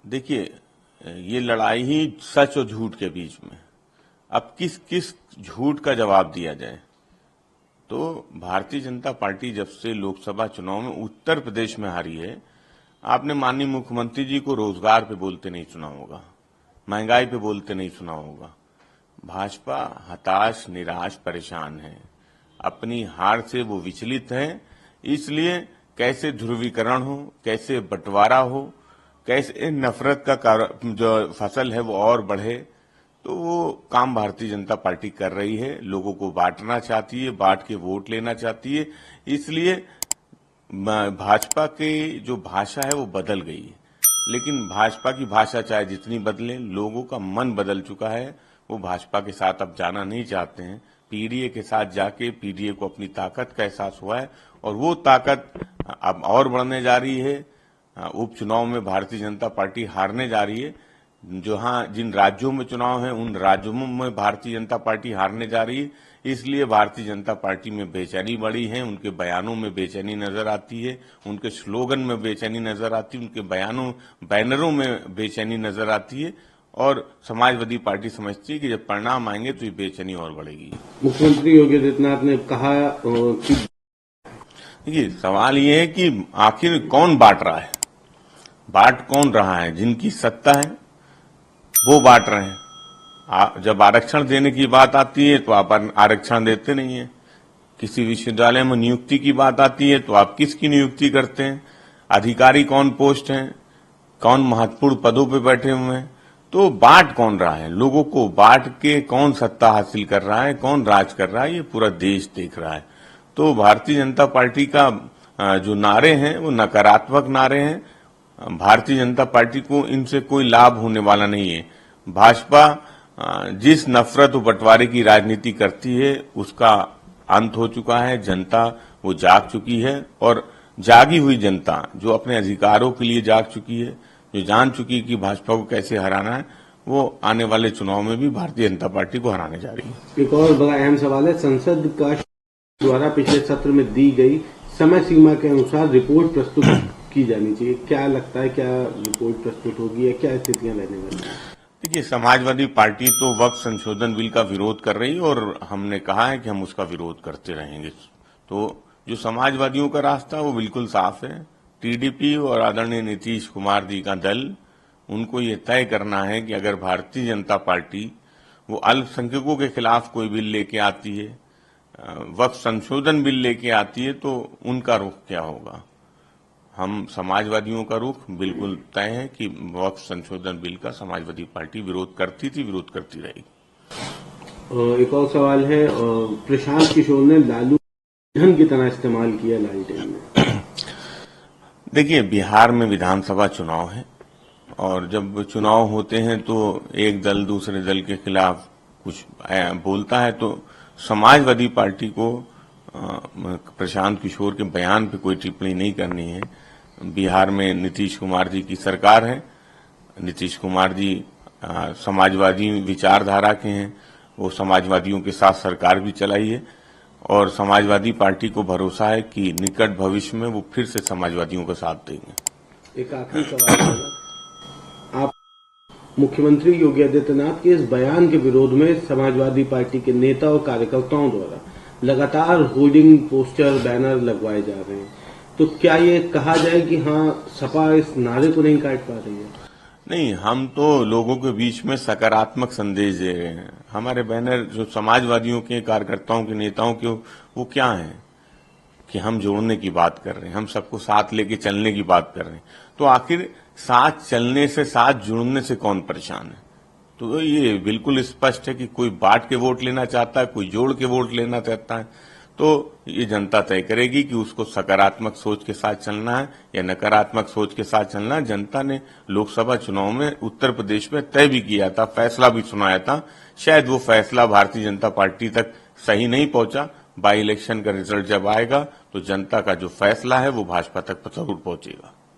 देखिए, ये लड़ाई ही सच और झूठ के बीच में। अब किस किस झूठ का जवाब दिया जाए। तो भारतीय जनता पार्टी जब से लोकसभा चुनाव में उत्तर प्रदेश में हारी है, आपने माननीय मुख्यमंत्री जी को रोजगार पे बोलते नहीं सुना होगा, महंगाई पे बोलते नहीं सुना होगा। भाजपा हताश, निराश, परेशान है, अपनी हार से वो विचलित है। इसलिए कैसे ध्रुवीकरण हो, कैसे बंटवारा हो, कैसे नफरत का जो फसल है वो और बढ़े, तो वो काम भारतीय जनता पार्टी कर रही है। लोगों को बांटना चाहती है, बांट के वोट लेना चाहती है। इसलिए भाजपा की जो भाषा है वो बदल गई है। लेकिन भाजपा की भाषा चाहे जितनी बदले, लोगों का मन बदल चुका है। वो भाजपा के साथ अब जाना नहीं चाहते हैं। पीडीए के साथ जाके पीडीए को अपनी ताकत का एहसास हुआ है और वो ताकत अब और बढ़ने जा रही है। उपचुनाव में भारतीय जनता पार्टी हारने जा रही है। जहां जिन राज्यों में चुनाव है उन राज्यों में भारतीय जनता पार्टी हारने जा रही है। इसलिए भारतीय जनता पार्टी में बेचैनी बढ़ी है। उनके बयानों में बेचैनी नजर आती है, उनके स्लोगन में बेचैनी नजर आती है, उनके बयानों बैनरों में बेचैनी नजर आती है। और समाजवादी पार्टी समझती है कि जब परिणाम आएंगे तो ये बेचैनी और बढ़ेगी। मुख्यमंत्री योगी आदित्यनाथ ने कहा कि देखिए, सवाल ये है कि आखिर कौन बांट रहा है, बांट कौन रहा है। जिनकी सत्ता है वो बांट रहे हैं। जब आरक्षण देने की बात आती है तो आप आरक्षण देते नहीं है। किसी विश्वविद्यालय में नियुक्ति की बात आती है तो आप किसकी नियुक्ति करते हैं, अधिकारी कौन पोस्ट हैं, कौन महत्वपूर्ण पदों पर बैठे हुए हैं। तो बांट कौन रहा है, लोगों को बांट के कौन सत्ता हासिल कर रहा है, कौन राज कर रहा है, ये पूरा देश देख रहा है। तो भारतीय जनता पार्टी का जो नारे हैं वो नकारात्मक नारे हैं। भारतीय जनता पार्टी को इनसे कोई लाभ होने वाला नहीं है। भाजपा जिस नफरत और बंटवारे की राजनीति करती है उसका अंत हो चुका है। जनता वो जाग चुकी है और जागी हुई जनता जो अपने अधिकारों के लिए जाग चुकी है, जो जान चुकी है कि भाजपा को कैसे हराना है, वो आने वाले चुनाव में भी भारतीय जनता पार्टी को हराने जा रही है। एक और बड़ा अहम सवाल है, संसद का द्वारा पिछले सत्र में दी गई समय सीमा के अनुसार रिपोर्ट प्रस्तुत की जानी चाहिए। क्या लगता है, क्या रिपोर्ट प्रस्तुत होगी या क्या स्थितियां रहने वाली हैं? देखिए, समाजवादी पार्टी तो वक्फ संशोधन बिल का विरोध कर रही है और हमने कहा है कि हम उसका विरोध करते रहेंगे। तो जो समाजवादियों का रास्ता वो बिल्कुल साफ है। टीडीपी और आदरणीय नीतीश कुमार जी का दल, उनको ये तय करना है कि अगर भारतीय जनता पार्टी वो अल्पसंख्यकों के खिलाफ कोई बिल लेके आती है, वक्फ संशोधन बिल लेके आती है, तो उनका रुख क्या होगा। हम समाजवादियों का रुख बिल्कुल तय है कि वक्फ संशोधन बिल का समाजवादी पार्टी विरोध करती थी, विरोध करती रहेगी। एक और सवाल है, प्रशांत किशोर ने लालू धन की तरह इस्तेमाल किया लालटेन में। देखिए, बिहार में विधानसभा चुनाव है और जब चुनाव होते हैं तो एक दल दूसरे दल के खिलाफ कुछ बोलता है, तो समाजवादी पार्टी को प्रशांत किशोर के बयान पे कोई टिप्पणी नहीं करनी है। बिहार में नीतीश कुमार जी की सरकार है। नीतीश कुमार जी समाजवादी विचारधारा के हैं। वो समाजवादियों के साथ सरकार भी चलाई है और समाजवादी पार्टी को भरोसा है कि निकट भविष्य में वो फिर से समाजवादियों का साथ देंगे। एक आखिरी सवाल है, आप मुख्यमंत्री योगी आदित्यनाथ के इस बयान के विरोध में समाजवादी पार्टी के नेता और कार्यकर्ताओं द्वारा लगातार होर्डिंग, पोस्टर, बैनर लगवाए जा रहे हैं, तो क्या ये कहा जाए कि हाँ, सपा इस नारे को नहीं काट पा रही है? नहीं, हम तो लोगों के बीच में सकारात्मक संदेश दे रहे हैं। हमारे बैनर जो समाजवादियों के कार्यकर्ताओं के नेताओं के, वो क्या है कि हम जोड़ने की बात कर रहे हैं, हम सबको साथ लेके चलने की बात कर रहे हैं। तो आखिर साथ चलने से, साथ जुड़ने से कौन परेशान है। तो ये बिल्कुल स्पष्ट है कि कोई बांट के वोट लेना चाहता है, कोई जोड़ के वोट लेना चाहता है। तो ये जनता तय करेगी कि उसको सकारात्मक सोच के साथ चलना है या नकारात्मक सोच के साथ चलना है। जनता ने लोकसभा चुनाव में उत्तर प्रदेश में तय भी किया था, फैसला भी सुनाया था। शायद वो फैसला भारतीय जनता पार्टी तक सही नहीं पहुंचा। बाई इलेक्शन का रिजल्ट जब आएगा तो जनता का जो फैसला है वो भाजपा तक जरूर पहुंचेगा।